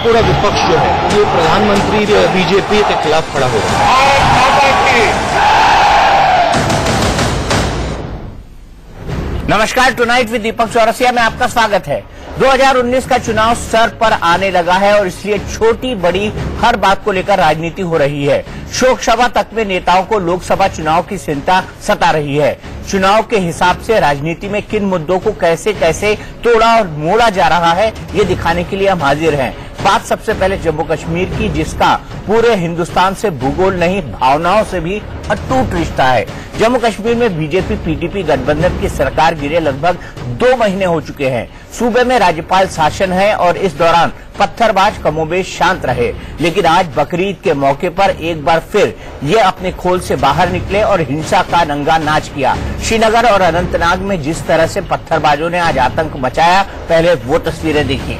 पूरा विपक्ष जो है ये प्रधानमंत्री बीजेपी के खिलाफ खड़ा हो रहा है। नमस्कार, टुनाइट विद दीपक चौरसिया में आपका स्वागत है। 2019 का चुनाव सर पर आने लगा है और इसलिए छोटी बड़ी हर बात को लेकर राजनीति हो रही है। शोक सभा तक में नेताओं को लोकसभा चुनाव की चिंता सता रही है। चुनाव के हिसाब से राजनीति में किन मुद्दों को कैसे कैसे तोड़ा और मोड़ा जा रहा है, ये दिखाने के लिए हम हाजिर हैं। बात सबसे पहले जम्मू कश्मीर की, जिसका पूरे हिंदुस्तान से भूगोल नहीं भावनाओं से भी अटूट रिश्ता है। जम्मू कश्मीर में बीजेपी पीडीपी गठबंधन की सरकार गिरे लगभग 2 महीने हो चुके हैं। सूबे में राज्यपाल शासन है और इस दौरान पत्थरबाज कमोबेश शांत रहे, लेकिन आज बकरीद के मौके पर एक बार फिर ये अपने खोल से बाहर निकले और हिंसा का नंगा नाच किया। श्रीनगर और अनंतनाग में जिस तरह से पत्थरबाजों ने आज आतंक मचाया, पहले वो तस्वीरें देखिए।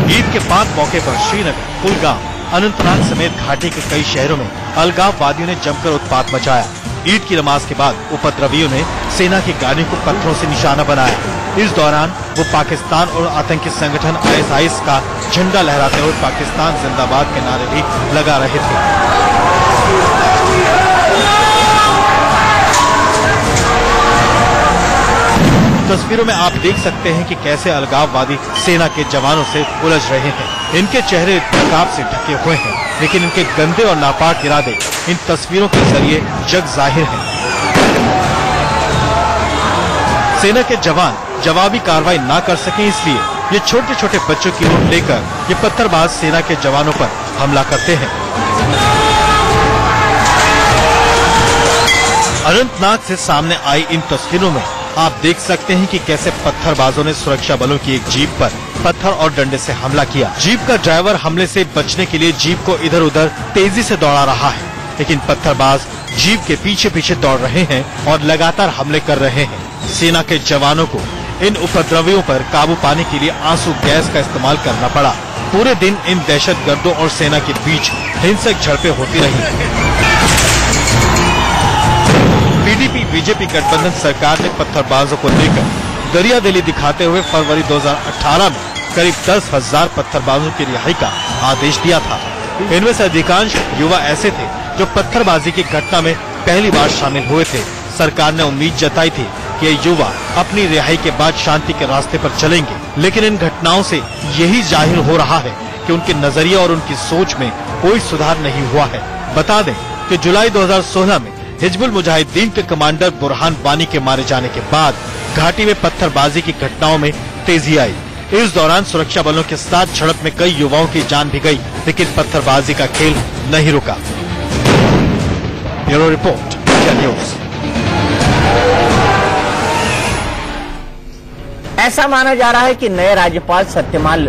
ईद के बाद मौके पर श्रीनगर, कुलगाम, अनंतनाग समेत घाटी के कई शहरों में अलगाववादियों ने जमकर उत्पात मचाया। ईद की नमाज के बाद उपद्रवियों ने सेना की गाड़ियों को पत्थरों से निशाना बनाया। इस दौरान वो पाकिस्तान और आतंकी संगठन ISIS का झंडा लहराते हुए पाकिस्तान जिंदाबाद के नारे भी लगा रहे थे। तस्वीरों में आप देख सकते हैं कि कैसे अलगाववादी सेना के जवानों से उलझ रहे हैं। इनके चेहरे नकाब से ढके हुए हैं, लेकिन इनके गंदे और नापाक इरादे इन तस्वीरों के जरिए जग जाहिर हैं। सेना के जवान जवाबी कार्रवाई न कर सके, इसलिए ये छोटे छोटे बच्चों की रूप लेकर ये पत्थरबाज सेना के जवानों पर हमला करते हैं। अनंतनाग से सामने आई इन तस्वीरों में आप देख सकते हैं कि कैसे पत्थरबाजों ने सुरक्षा बलों की एक जीप पर पत्थर और डंडे से हमला किया। जीप का ड्राइवर हमले से बचने के लिए जीप को इधर उधर तेजी से दौड़ा रहा है, लेकिन पत्थरबाज जीप के पीछे पीछे दौड़ रहे हैं और लगातार हमले कर रहे हैं। सेना के जवानों को इन उपद्रवियों पर काबू पाने के लिए आंसू गैस का इस्तेमाल करना पड़ा। पूरे दिन इन दहशतगर्दों और सेना के बीच हिंसक झड़पें होती रही। पीडीपी बीजेपी गठबंधन सरकार ने पत्थरबाजों को लेकर दरियादिली दिखाते हुए फरवरी 2018 में करीब 10,000 पत्थरबाजों की रिहाई का आदेश दिया था। इनमें से अधिकांश युवा ऐसे थे जो पत्थरबाजी की घटना में पहली बार शामिल हुए थे। सरकार ने उम्मीद जताई थी कि ये युवा अपनी रिहाई के बाद शांति के रास्ते पर चलेंगे, लेकिन इन घटनाओं से यही जाहिर हो रहा है कि उनके नजरिए और उनकी सोच में कोई सुधार नहीं हुआ है। बता दें कि जुलाई 2016 में हिजबुल मुजाहिदीन के कमांडर बुरहान वानी के मारे जाने के बाद घाटी में पत्थरबाजी की घटनाओं में तेजी आई। इस दौरान सुरक्षा बलों के साथ झड़प में कई युवाओं की जान भी गई, लेकिन पत्थरबाजी का खेल नहीं रुका। Bureau report, India news. ऐसा माना जा रहा है कि नए राज्यपाल सत्यपाल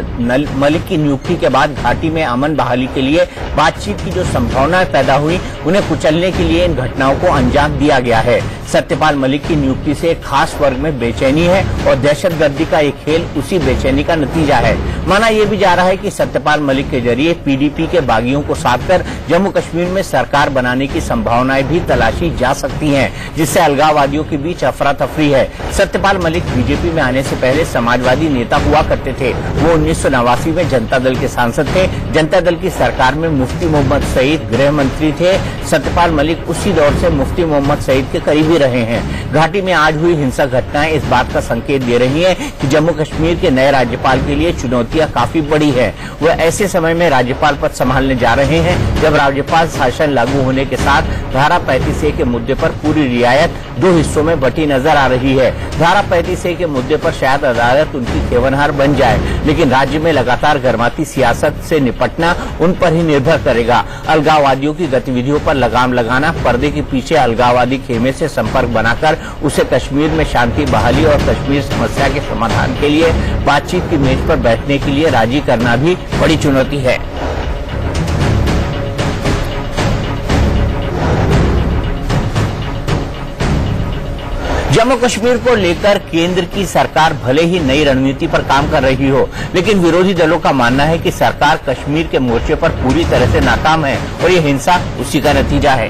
मलिक की नियुक्ति के बाद घाटी में अमन बहाली के लिए बातचीत की जो संभावनाएं पैदा हुई, उन्हें कुचलने के लिए इन घटनाओं को अंजाम दिया गया है। सत्यपाल मलिक की नियुक्ति से एक खास वर्ग में बेचैनी है और दहशतगर्दी का एक खेल उसी बेचैनी का नतीजा है। माना यह भी जा रहा है कि सत्यपाल मलिक के जरिए पीडीपी के बागियों को साधकर जम्मू कश्मीर में सरकार बनाने की संभावनाएं भी तलाशी जा सकती हैं, जिससे अलगाववादियों के बीच अफरा तफरी है। सत्यपाल मलिक बीजेपी में आने से पहले समाजवादी नेता हुआ करते थे। वो 1989 में जनता दल के सांसद थे। जनता दल की सरकार में मुफ्ती मोहम्मद सईद गृह मंत्री थे। सत्यपाल मलिक उसी दौर से मुफ्ती मोहम्मद सईद के करीबी रहे हैं। घाटी में आज हुई हिंसक घटनाएं इस बात का संकेत दे रही हैं कि जम्मू कश्मीर के नए राज्यपाल के लिए चुनौतियां काफी बड़ी है। वह ऐसे समय में राज्यपाल पद संभालने जा रहे हैं जब राज्यपाल शासन लागू होने के साथ धारा 35A के मुद्दे पर पूरी रियायत 2 हिस्सों में बटी नजर आ रही है। धारा 35A के मुद्दे पर शायद अदालत उनकी खेवनहार बन जाए, लेकिन राज्य में लगातार गर्माती सियासत से निपटना उन पर ही निर्भर करेगा। अलगाववादियों की गतिविधियों पर लगाम लगाना, पर्दे के पीछे अलगाववादी खेमे से संपर्क बनाकर उसे कश्मीर में शांति बहाली और कश्मीर समस्या के समाधान के लिए बातचीत की मेज पर बैठने के लिए राजी करना भी बड़ी चुनौती है। जम्मू कश्मीर को लेकर केंद्र की सरकार भले ही नई रणनीति पर काम कर रही हो, लेकिन विरोधी दलों का मानना है कि सरकार कश्मीर के मोर्चे पर पूरी तरह से नाकाम है और ये हिंसा उसी का नतीजा है।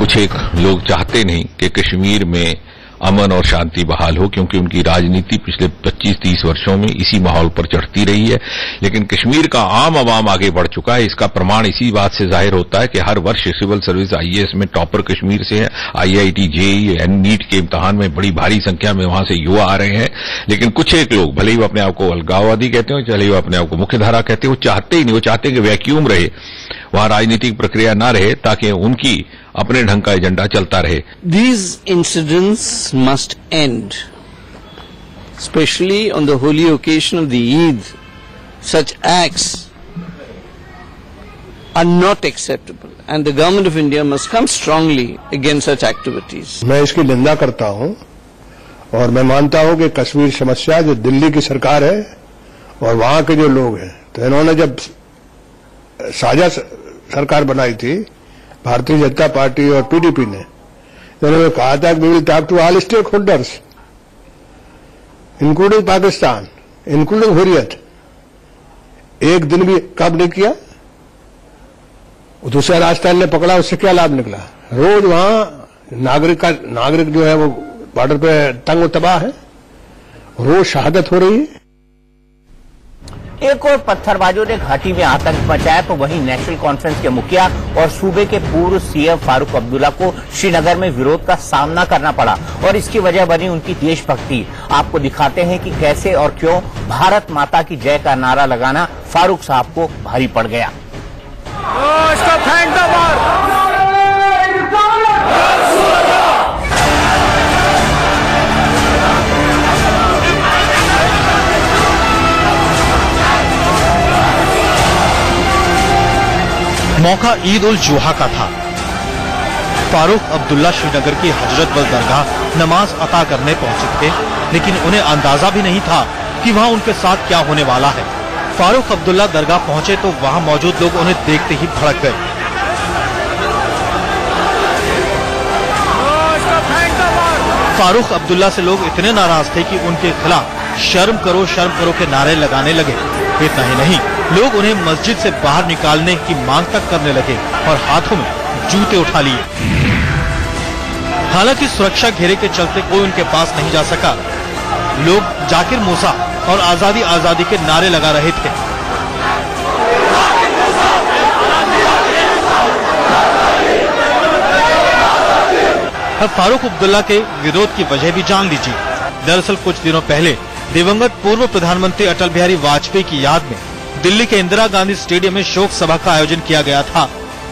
कुछ एक लोग चाहते नहीं कि कश्मीर में अमन और शांति बहाल हो, क्योंकि उनकी राजनीति पिछले 25-30 वर्षों में इसी माहौल पर चढ़ती रही है। लेकिन कश्मीर का आम आवाम आगे बढ़ चुका है। इसका प्रमाण इसी बात से जाहिर होता है कि हर वर्ष सिविल सर्विस आईएएस में टॉपर कश्मीर से है। आईआईटी, जेईई, नीट के इम्तिहान में बड़ी भारी संख्या में वहां से युवा आ रहे हैं। लेकिन कुछ एक लोग, भले ही वो अपने आप को अलगाववादी कहते हो, चले वो अपने आप को मुख्यधारा कहते हो, चाहते ही नहीं, वो चाहते हैं कि वैक्यूम रहे, वहां राजनीतिक प्रक्रिया न रहे, ताकि उनकी अपने ढंग का एजेंडा चलता रहे। These incidents must end, especially on the holy occasion of the Eid. Such acts are not acceptable, and the government of India must come strongly against such activities. मैं इसकी निंदा करता हूं और मैं मानता हूं कि कश्मीर समस्या जो दिल्ली की सरकार है और वहां के जो लोग हैं, तो इन्होंने जब साझा सरकार बनाई थी भारतीय जनता पार्टी और पीडीपी ने, उन्होंने कहा था कि we will talk to all stakeholders including Pakistan, including Hurriyat. एक दिन भी कब नहीं किया। दूसरा राजस्थान ने पकड़ा, उससे क्या लाभ निकला। रोज वहां नागरिक जो है वो बॉर्डर पे तंग तबाह है, रोज शहादत हो रही है। एक और पत्थरबाजों ने घाटी में आतंक मचाया तो वहीं नेशनल कॉन्फ्रेंस के मुखिया और सूबे के पूर्व सीएम फारूक अब्दुल्ला को श्रीनगर में विरोध का सामना करना पड़ा और इसकी वजह बनी उनकी देशभक्ति। आपको दिखाते हैं कि कैसे और क्यों भारत माता की जय का नारा लगाना फारूक साहब को भारी पड़ गया। मौका ईद उल जुहा का था। फारूक अब्दुल्ला श्रीनगर की हजरतबल दरगाह नमाज अता करने पहुंचे थे, लेकिन उन्हें अंदाजा भी नहीं था कि वहां उनके साथ क्या होने वाला है। फारूक अब्दुल्ला दरगाह पहुंचे तो वहां मौजूद लोग उन्हें देखते ही भड़क गए। फारूक अब्दुल्ला से लोग इतने नाराज थे कि उनके खिलाफ शर्म करो के नारे लगाने लगे। इतना ही नहीं, लोग उन्हें मस्जिद से बाहर निकालने की मांग तक करने लगे और हाथों में जूते उठा लिए। हालांकि सुरक्षा घेरे के चलते कोई उनके पास नहीं जा सका। लोग जाकिर मूसा और आजादी आजादी के नारे लगा रहे थे। अब फारूक अब्दुल्ला के विरोध की वजह भी जान लीजिए। दरअसल कुछ दिनों पहले दिवंगत पूर्व प्रधानमंत्री अटल बिहारी वाजपेयी की याद में दिल्ली के इंदिरा गांधी स्टेडियम में शोक सभा का आयोजन किया गया था,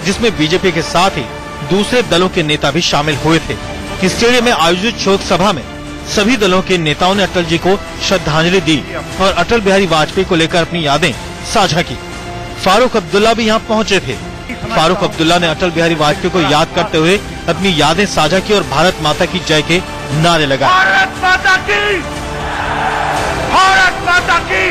जिसमें बीजेपी के साथ ही दूसरे दलों के नेता भी शामिल हुए थे। स्टेडियम में आयोजित शोक सभा में सभी दलों के नेताओं ने अटल जी को श्रद्धांजलि दी और अटल बिहारी वाजपेयी को लेकर अपनी यादें साझा की। फारूक अब्दुल्ला भी यहाँ पहुँचे थे। फारूक अब्दुल्ला ने अटल बिहारी वाजपेयी को याद करते हुए अपनी यादें साझा की और भारत माता की जय के नारे लगाए। भारत माता की, भारत माता की।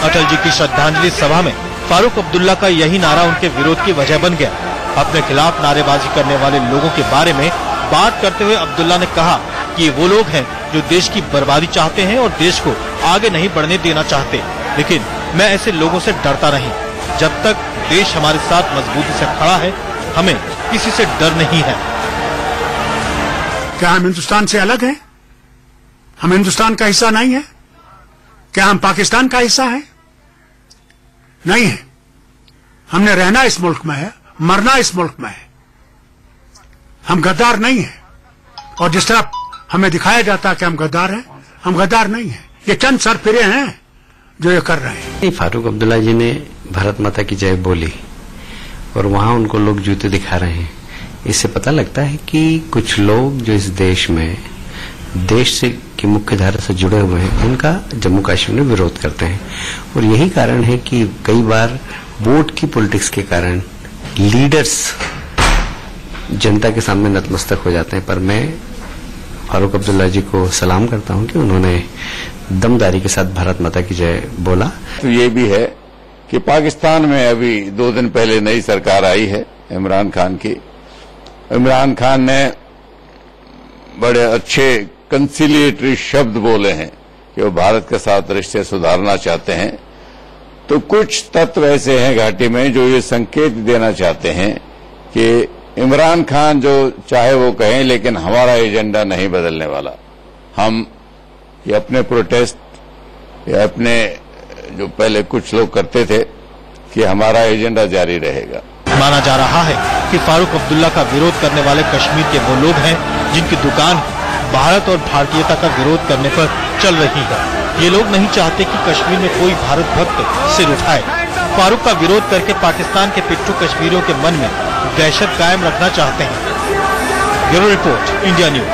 अटल जी की श्रद्धांजलि सभा में फारूक अब्दुल्ला का यही नारा उनके विरोध की वजह बन गया। अपने खिलाफ नारेबाजी करने वाले लोगों के बारे में बात करते हुए अब्दुल्ला ने कहा कि वो लोग हैं जो देश की बर्बादी चाहते हैं और देश को आगे नहीं बढ़ने देना चाहते, लेकिन मैं ऐसे लोगों से डरता नहीं। जब तक देश हमारे साथ मजबूती से खड़ा है, हमें किसी से डर नहीं है। क्या हम हिंदुस्तान से अलग हैं? हम हिंदुस्तान का हिस्सा नहीं है? क्या हम पाकिस्तान का हिस्सा है? नहीं है। हमने रहना इस मुल्क में है, मरना इस मुल्क में है। हम गद्दार नहीं है। और जिस तरह हमें दिखाया जाता है कि हम गद्दार हैं, हम गद्दार नहीं है। ये चंद सरफिरे हैं जो ये कर रहे हैं। फारूक अब्दुल्ला जी ने भारत माता की जय बोली और वहां उनको लोग जूते दिखा रहे हैं। इससे पता लगता है कि कुछ लोग जो इस देश में देश से की मुख्य धारा से जुड़े हुए हैं, उनका जम्मू कश्मीर में विरोध करते हैं। और यही कारण है कि कई बार वोट की पॉलिटिक्स के कारण लीडर्स जनता के सामने नतमस्तक हो जाते हैं। पर मैं फारूक अब्दुल्ला जी को सलाम करता हूं कि उन्होंने दमदारी के साथ भारत माता की जय बोला। तो ये भी है कि पाकिस्तान में अभी 2 दिन पहले नई सरकार आई है इमरान खान की। इमरान खान ने बड़े अच्छे कंसिलिएटरी शब्द बोले हैं कि वो भारत के साथ रिश्ते सुधारना चाहते हैं। तो कुछ तत्व ऐसे हैं घाटी में जो ये संकेत देना चाहते हैं कि इमरान खान जो चाहे वो कहें, लेकिन हमारा एजेंडा नहीं बदलने वाला। हम ये अपने प्रोटेस्ट या अपने जो पहले कुछ लोग करते थे कि हमारा एजेंडा जारी रहेगा। माना जा रहा है कि फारूक अब्दुल्ला का विरोध करने वाले कश्मीर के वो लोग हैं जिनकी दुकान भारत और भारतीयता का विरोध करने पर चल रही है। ये लोग नहीं चाहते कि कश्मीर में कोई भारत भक्त सिर उठाए। फारूक का विरोध करके पाकिस्तान के पिट्ठू कश्मीरियों के मन में दहशत कायम रखना चाहते हैं। Bureau report, India news.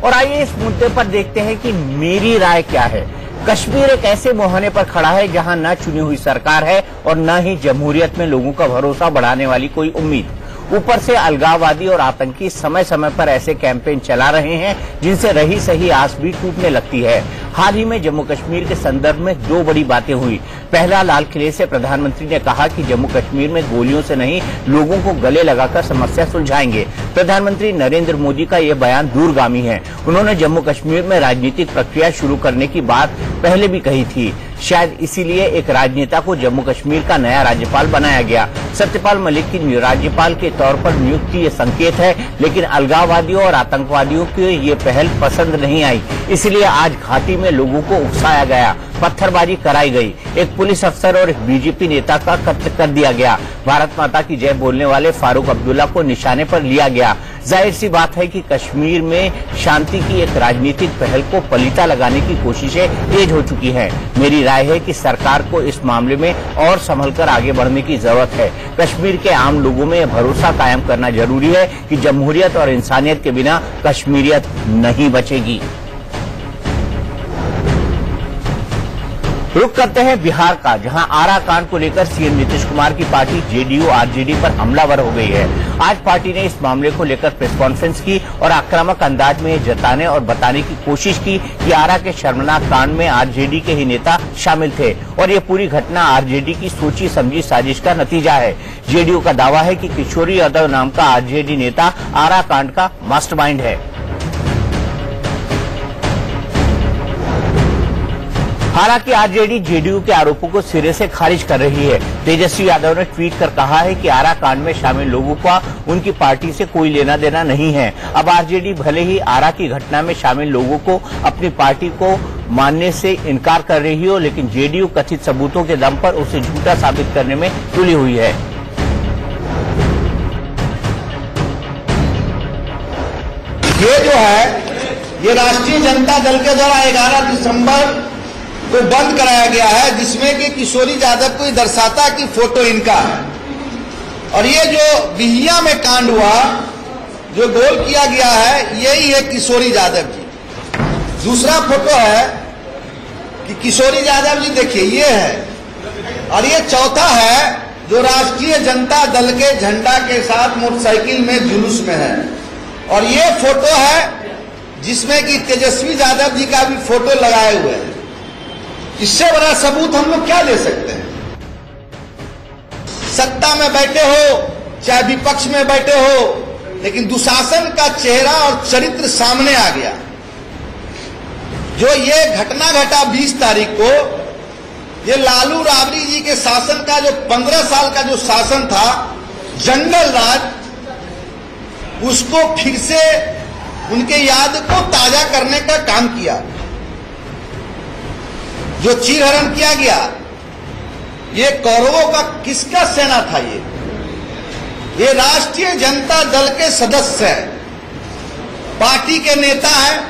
और आइए इस मुद्दे पर देखते हैं कि मेरी राय क्या है। कश्मीर एक ऐसे मुहाने पर खड़ा है जहां न चुनी हुई सरकार है और न ही जमहूरियत में लोगों का भरोसा बढ़ाने वाली कोई उम्मीद। ऊपर से अलगाववादी और आतंकी समय समय पर ऐसे कैंपेन चला रहे हैं जिनसे रही सही आस भी टूटने लगती है। हाल ही में जम्मू कश्मीर के संदर्भ में दो बड़ी बातें हुई। पहला, लाल किले से प्रधानमंत्री ने कहा कि जम्मू कश्मीर में गोलियों से नहीं, लोगों को गले लगाकर समस्या सुलझाएंगे। प्रधानमंत्री नरेंद्र मोदी का यह बयान दूरगामी है। उन्होंने जम्मू कश्मीर में राजनीतिक प्रक्रिया शुरू करने की बात पहले भी कही थी। शायद इसीलिए एक राजनेता को जम्मू कश्मीर का नया राज्यपाल बनाया गया। सत्यपाल मलिक की राज्यपाल के तौर पर नियुक्ति ये संकेत है, लेकिन अलगाववादियों और आतंकवादियों की ये पहल पसंद नहीं आई। इसलिए आज घाटी में लोगों को उकसाया गया, पत्थरबाजी कराई गई, एक पुलिस अफसर और बीजेपी नेता का कत्ल कर दिया गया, भारत माता की जय बोलने वाले फारूक अब्दुल्ला को निशाने पर लिया गया। जाहिर सी बात है कि कश्मीर में शांति की एक राजनीतिक पहल को पलीता लगाने की कोशिशें तेज हो चुकी हैं। मेरी राय है कि सरकार को इस मामले में और संभलकर आगे बढ़ने की जरूरत है। कश्मीर के आम लोगों में भरोसा कायम करना जरूरी है कि जमहूरियत और इंसानियत के बिना कश्मीरियत नहीं बचेगी। रुक करते हैं बिहार का, जहां आरा कांड को लेकर सीएम नीतीश कुमार की पार्टी जेडीयू आरजेडी पर हमलावर हो गई है। आज पार्टी ने इस मामले को लेकर प्रेस कॉन्फ्रेंस की और आक्रामक अंदाज में जताने और बताने की कोशिश की कि आरा के शर्मनाक कांड में आरजेडी के ही नेता शामिल थे और ये पूरी घटना आरजेडी की सोची समझी साजिश का नतीजा है। जेडीयू का दावा है कि किशोरी यादव नाम का आरजेडी नेता आरा कांड का मास्टरमाइंड है। हालांकि आरजेडी जेडीयू के आरोपों को सिरे से खारिज कर रही है। तेजस्वी यादव ने ट्वीट कर कहा है कि आरा कांड में शामिल लोगों का उनकी पार्टी से कोई लेना देना नहीं है। अब आरजेडी भले ही आरा की घटना में शामिल लोगों को अपनी पार्टी को मानने से इनकार कर रही हो, लेकिन जेडीयू कथित सबूतों के दम पर उसे झूठा साबित करने में तुली हुई है। ये जो है, ये राष्ट्रीय जनता दल के द्वारा 11 दिसंबर को बंद कराया गया है, जिसमें कि किशोरी यादव को दर्शाता कि फोटो इनका है। और ये जो बिहिया में कांड हुआ, जो गोल किया गया है, यही है किशोरी यादव जी। दूसरा फोटो है कि किशोरी यादव जी देखिए, ये है। और ये चौथा है जो राष्ट्रीय जनता दल के झंडा के साथ मोटरसाइकिल में जुलूस में है। और ये फोटो है जिसमें कि तेजस्वी यादव जी का भी फोटो लगाए हुए हैं। इससे बड़ा सबूत हम लोग क्या दे सकते हैं? सत्ता में बैठे हो चाहे विपक्ष में बैठे हो, लेकिन दुशासन का चेहरा और चरित्र सामने आ गया। जो ये घटना घटा 20 तारीख को, ये लालू राबड़ी जी के शासन का जो 15 साल का जो शासन था, जंगल राज, उसको फिर से उनके याद को ताजा करने का काम किया। जो चीरहरण किया गया, ये कौरवों का किसका सेना था? ये राष्ट्रीय जनता दल के सदस्य हैं, पार्टी के नेता हैं।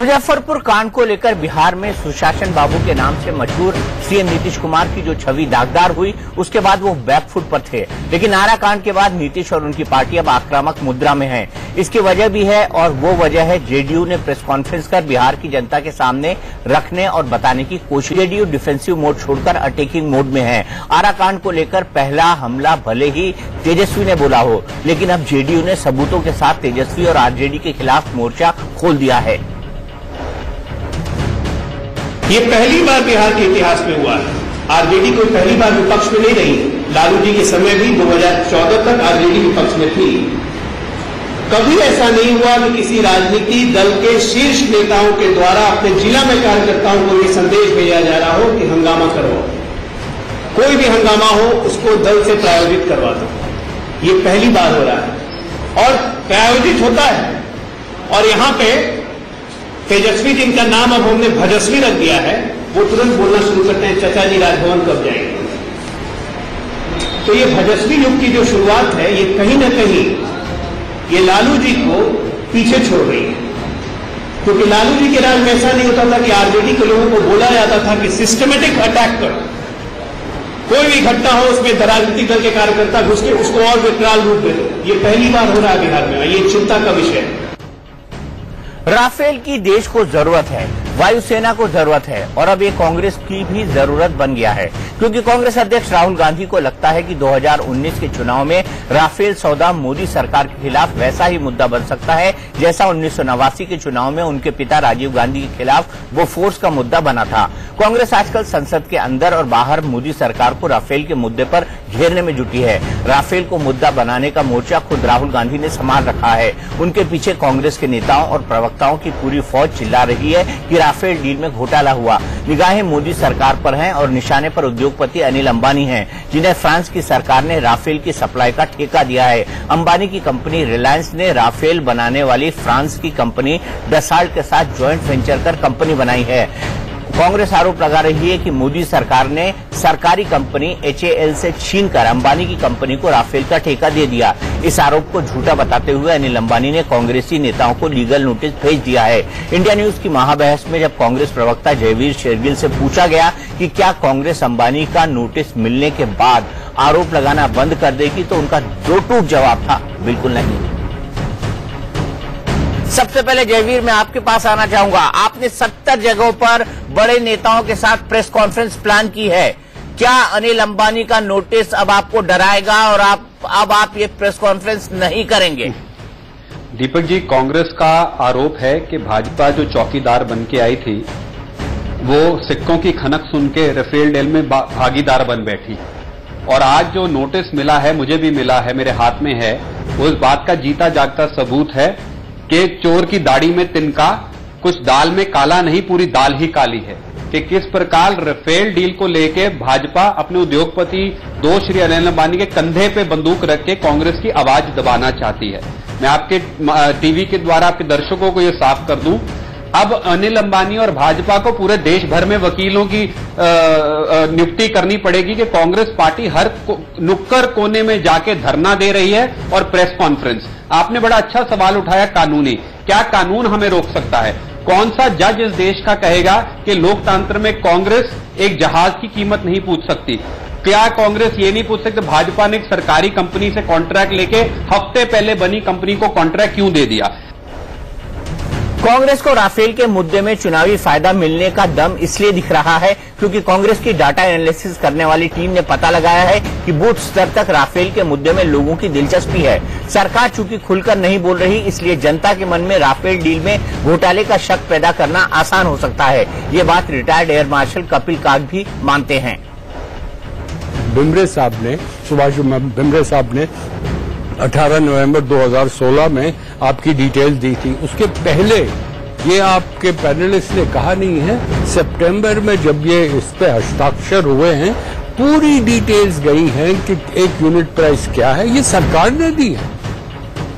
मुजफ्फरपुर कांड को लेकर बिहार में सुशासन बाबू के नाम से मशहूर सीएम नीतीश कुमार की जो छवि दागदार हुई, उसके बाद वो बैकफुट पर थे। लेकिन आरा कांड के बाद नीतीश और उनकी पार्टी अब आक्रामक मुद्रा में है। इसकी वजह भी है, और वो वजह है जेडीयू ने प्रेस कॉन्फ्रेंस कर बिहार की जनता के सामने रखने और बताने की कोशिश। जेडीयू डिफेंसिव मोड छोड़कर अटैकिंग मोड में है। आरा कांड को लेकर पहला हमला भले ही तेजस्वी ने बोला हो, लेकिन अब जेडीयू ने सबूतों के साथ तेजस्वी और आरजेडी के खिलाफ मोर्चा खोल दिया है। ये पहली बार बिहार के इतिहास में हुआ है। आरजेडी कोई पहली बार विपक्ष में नहीं रही। लालू जी के समय भी 2014 तक आरजेडी विपक्ष में थी। कभी ऐसा नहीं हुआ कि किसी राजनीति दल के शीर्ष नेताओं के द्वारा अपने जिला में कार्यकर्ताओं को ये संदेश भेजा जा रहा हो कि हंगामा करो। कोई भी हंगामा हो उसको दल से प्रायोजित करवा दो। ये पहली बार हो रहा है और प्रायोजित होता है। और यहां पे तेजस्वी जिनका नाम अब हमने भजस्वी रख दिया है, वो तुरंत बोलना शुरू करते हैं, चाचा जी राजभवन कब जाएंगे। तो ये भजस्वी युग की जो शुरुआत है, ये कहीं ना कहीं ये लालू जी को पीछे छोड़ रही है। क्योंकि लालू जी के राज में ऐसा नहीं होता था कि आरजेडी के लोगों को बोला जाता था कि सिस्टमेटिक अटैक करो, कोई भी घटना हो उसमें राजनीतिक दल के कार्यकर्ता घुस के उसको और विकराल रूप दे दो। ये पहली बार हो रहा है बिहार में, ये चिंता का विषय है। राफेल की देश को जरूरत है, वायुसेना को जरूरत है और अब ये कांग्रेस की भी जरूरत बन गया है, क्योंकि कांग्रेस अध्यक्ष राहुल गांधी को लगता है कि 2019 के चुनाव में राफेल सौदा मोदी सरकार के खिलाफ वैसा ही मुद्दा बन सकता है जैसा 1989 के चुनाव में उनके पिता राजीव गांधी के खिलाफ बोफोर्स का मुद्दा बना था। कांग्रेस आजकल संसद के अंदर और बाहर मोदी सरकार को राफेल के मुद्दे पर घेरने में जुटी है। राफेल को मुद्दा बनाने का मोर्चा खुद राहुल गांधी ने संभाल रखा है। उनके पीछे कांग्रेस के नेताओं और प्रवक्ताओं की पूरी फौज चिल्ला रही है कि राफेल डील में घोटाला हुआ। निगाहें मोदी सरकार पर हैं और निशाने पर उद्योगपति अनिल अंबानी हैं, जिन्हें फ्रांस की सरकार ने राफेल की सप्लाई का ठेका दिया है। अंबानी की कंपनी रिलायंस ने राफेल बनाने वाली फ्रांस की कंपनी डसाल्ट के साथ ज्वाइंट वेंचर कर कंपनी बनाई है। कांग्रेस आरोप लगा रही है कि मोदी सरकार ने सरकारी कंपनी HAL से छीनकर अंबानी की कंपनी को राफेल का ठेका दे दिया। इस आरोप को झूठा बताते हुए अनिल अंबानी ने कांग्रेसी नेताओं को लीगल नोटिस भेज दिया है। इंडिया न्यूज की महाबहस में जब कांग्रेस प्रवक्ता जयवीर शेरगिल से पूछा गया कि क्या कांग्रेस अंबानी का नोटिस मिलने के बाद आरोप लगाना बंद कर देगी, तो उनका दो टूक जवाब था, बिल्कुल नहीं। सबसे पहले जयवीर, मैं आपके पास आना चाहूंगा। आपने 70 जगहों पर बड़े नेताओं के साथ प्रेस कॉन्फ्रेंस प्लान की है। क्या अनिल अंबानी का नोटिस अब आपको डराएगा और अब आप ये प्रेस कॉन्फ्रेंस नहीं करेंगे? दीपक जी, कांग्रेस का आरोप है कि भाजपा जो चौकीदार बन के आई थी वो सिक्कों की खनक सुन के राफेल डील में भागीदार बन बैठी। और आज जो नोटिस मिला है, मुझे भी मिला है, मेरे हाथ में है, वो इस बात का जीता जागता सबूत है कि चोर की दाढ़ी में तिनका, कुछ दाल में काला नहीं, पूरी दाल ही काली है। कि किस प्रकार राफेल डील को लेके भाजपा अपने उद्योगपति दो श्री अनिल अंबानी के कंधे पे बंदूक रख के कांग्रेस की आवाज दबाना चाहती है। मैं आपके टीवी के द्वारा आपके दर्शकों को यह साफ कर दूं, अब अनिल अंबानी और भाजपा को पूरे देश भर में वकीलों की नियुक्ति करनी पड़ेगी कि कांग्रेस पार्टी हर नुक्कड़ कोने में जाके धरना दे रही है और प्रेस कॉन्फ्रेंस। आपने बड़ा अच्छा सवाल उठाया, कानूनी, क्या कानून हमें रोक सकता है? कौन सा जज इस देश का कहेगा कि लोकतंत्र में कांग्रेस एक जहाज की कीमत नहीं पूछ सकती? क्या कांग्रेस ये नहीं पूछ सकती भाजपा ने एक सरकारी कंपनी से कॉन्ट्रैक्ट लेके हफ्ते पहले बनी कंपनी को कॉन्ट्रैक्ट क्यों दे दिया? कांग्रेस को राफेल के मुद्दे में चुनावी फायदा मिलने का दम इसलिए दिख रहा है क्योंकि कांग्रेस की डाटा एनालिसिस करने वाली टीम ने पता लगाया है कि बूथ स्तर तक राफेल के मुद्दे में लोगों की दिलचस्पी है। सरकार चूंकि खुलकर नहीं बोल रही, इसलिए जनता के मन में राफेल डील में घोटाले का शक पैदा करना आसान हो सकता है। ये बात रिटायर्ड एयर मार्शल कपिल काग भी मानते हैं। सुभाष भिमरे साहब ने 18 नवंबर 2016 में आपकी डिटेल्स दी थी। उसके पहले ये आपके पैनलिस्ट ने कहा नहीं है, सितंबर में जब ये इस पे हस्ताक्षर हुए हैं पूरी डिटेल्स गई हैं कि एक यूनिट प्राइस क्या है, ये सरकार ने दी है।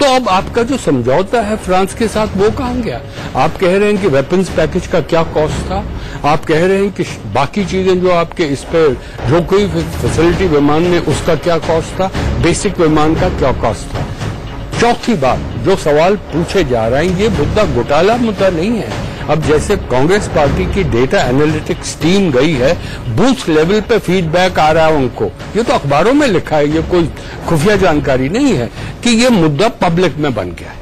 तो अब आपका जो समझौता है फ्रांस के साथ वो कहाँ गया? आप कह रहे हैं कि वेपन्स पैकेज का क्या कॉस्ट था, आप कह रहे हैं कि बाकी चीजें जो आपके इस पे जो कोई फैसिलिटी विमान में उसका क्या कॉस्ट था, बेसिक विमान का क्या कॉस्ट था। चौथी बात, जो सवाल पूछे जा रहे हैं ये मुद्दा घोटाला मुद्दा नहीं है। अब जैसे कांग्रेस पार्टी की डेटा एनालिटिक्स टीम गई है, बूथ लेवल पे फीडबैक आ रहा है उनको, ये तो अखबारों में लिखा है, ये कोई खुफिया जानकारी नहीं है कि ये मुद्दा पब्लिक में बन गया है।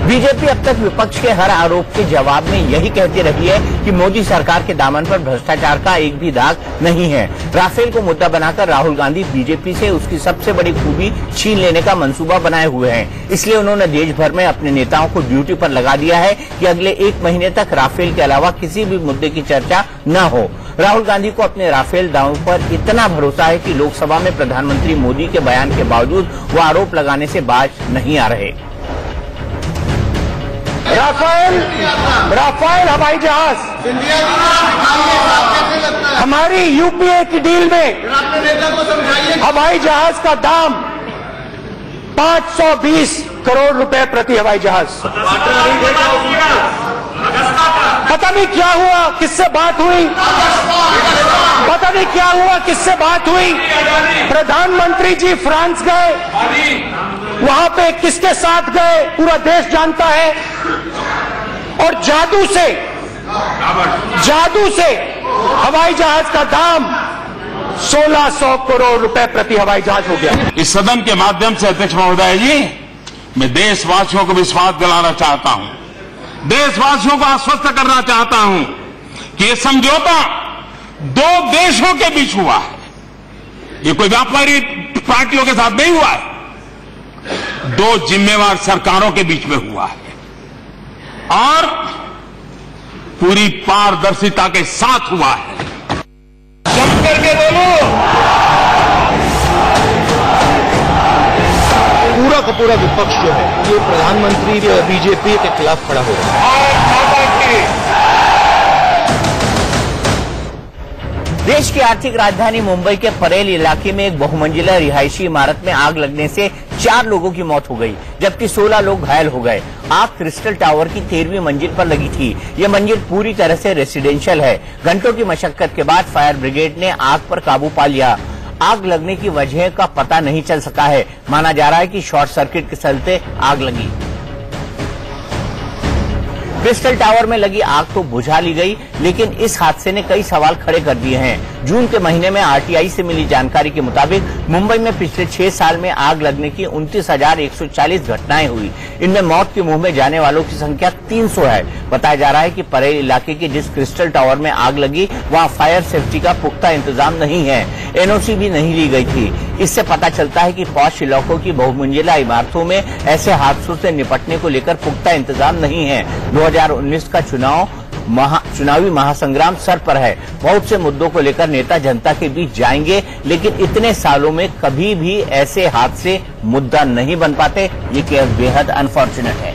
बीजेपी अब तक विपक्ष के हर आरोप के जवाब में यही कहती रही है कि मोदी सरकार के दामन पर भ्रष्टाचार का एक भी दाग नहीं है। राफेल को मुद्दा बनाकर राहुल गांधी बीजेपी से उसकी सबसे बड़ी खूबी छीन लेने का मंसूबा बनाए हुए हैं। इसलिए उन्होंने देश भर में अपने नेताओं को ड्यूटी पर लगा दिया है कि अगले 1 महीने तक राफेल के अलावा किसी भी मुद्दे की चर्चा न हो। राहुल गांधी को अपने राफेल दावों पर इतना भरोसा है कि लोकसभा में प्रधानमंत्री मोदी के बयान के बावजूद वो आरोप लगाने से बाज नहीं आ रहे। राफेल हवाई जहाज हमारी यूपीए की डील में हवाई जहाज का दाम 520 करोड़ रुपए प्रति हवाई जहाज। पता नहीं क्या हुआ, किससे बात हुई, पता नहीं क्या हुआ, किससे बात हुई। प्रधानमंत्री जी फ्रांस गए, वहां पे किसके साथ गए पूरा देश जानता है। और जादू से हवाई जहाज का दाम 1600 करोड़ रुपए प्रति हवाई जहाज हो गया। इस सदन के माध्यम से अध्यक्ष महोदय जी, मैं देशवासियों को विश्वास दिलाना चाहता हूं, देशवासियों को आश्वस्त करना चाहता हूं कि ये समझौता दो देशों के बीच हुआ है, ये कोई व्यापारी पार्टियों के साथ नहीं हुआ है, दो जिम्मेवार सरकारों के बीच में हुआ है और पूरी पारदर्शिता के साथ हुआ है। जम करके बोलो। पूरा का पूरा विपक्ष जो है ये प्रधानमंत्री बीजेपी के खिलाफ खड़ा हो रहा है। देश की आर्थिक राजधानी मुंबई के परेल इलाके में एक बहुमंजिला रिहायशी इमारत में आग लगने से 4 लोगों की मौत हो गई, जबकि 16 लोग घायल हो गए। आग क्रिस्टल टावर की 13वीं मंजिल पर लगी थी। यह मंजिल पूरी तरह से रेसिडेंशियल है। घंटों की मशक्कत के बाद फायर ब्रिगेड ने आग पर काबू पा लिया। आग लगने की वजह का पता नहीं चल सका है। माना जा रहा है कि शॉर्ट सर्किट के चलते आग लगी। क्रिस्टल टावर में लगी आग तो बुझा ली गई, लेकिन इस हादसे ने कई सवाल खड़े कर दिए हैं। जून के महीने में आरटीआई से मिली जानकारी के मुताबिक मुंबई में पिछले 6 साल में आग लगने की 29,140 घटनाएं हुई। इनमें मौत के मुंह में जाने वालों की संख्या 300 है। बताया जा रहा है कि परेल इलाके के जिस क्रिस्टल टावर में आग लगी वहां फायर सेफ्टी का पुख्ता इंतजाम नहीं है, एनओसी भी नहीं ली गई थी। इससे पता चलता है कि पॉश इलाकों की बहुमंजिला इमारतों में ऐसे हादसों से निपटने को लेकर पुख्ता इंतजाम नहीं है। 2019 का चुनावी महासंग्राम सर पर है। बहुत से मुद्दों को लेकर नेता जनता के बीच जाएंगे, लेकिन इतने सालों में कभी भी ऐसे हादसे मुद्दा नहीं बन पाते। ये बेहद अनफॉर्चुनेट है।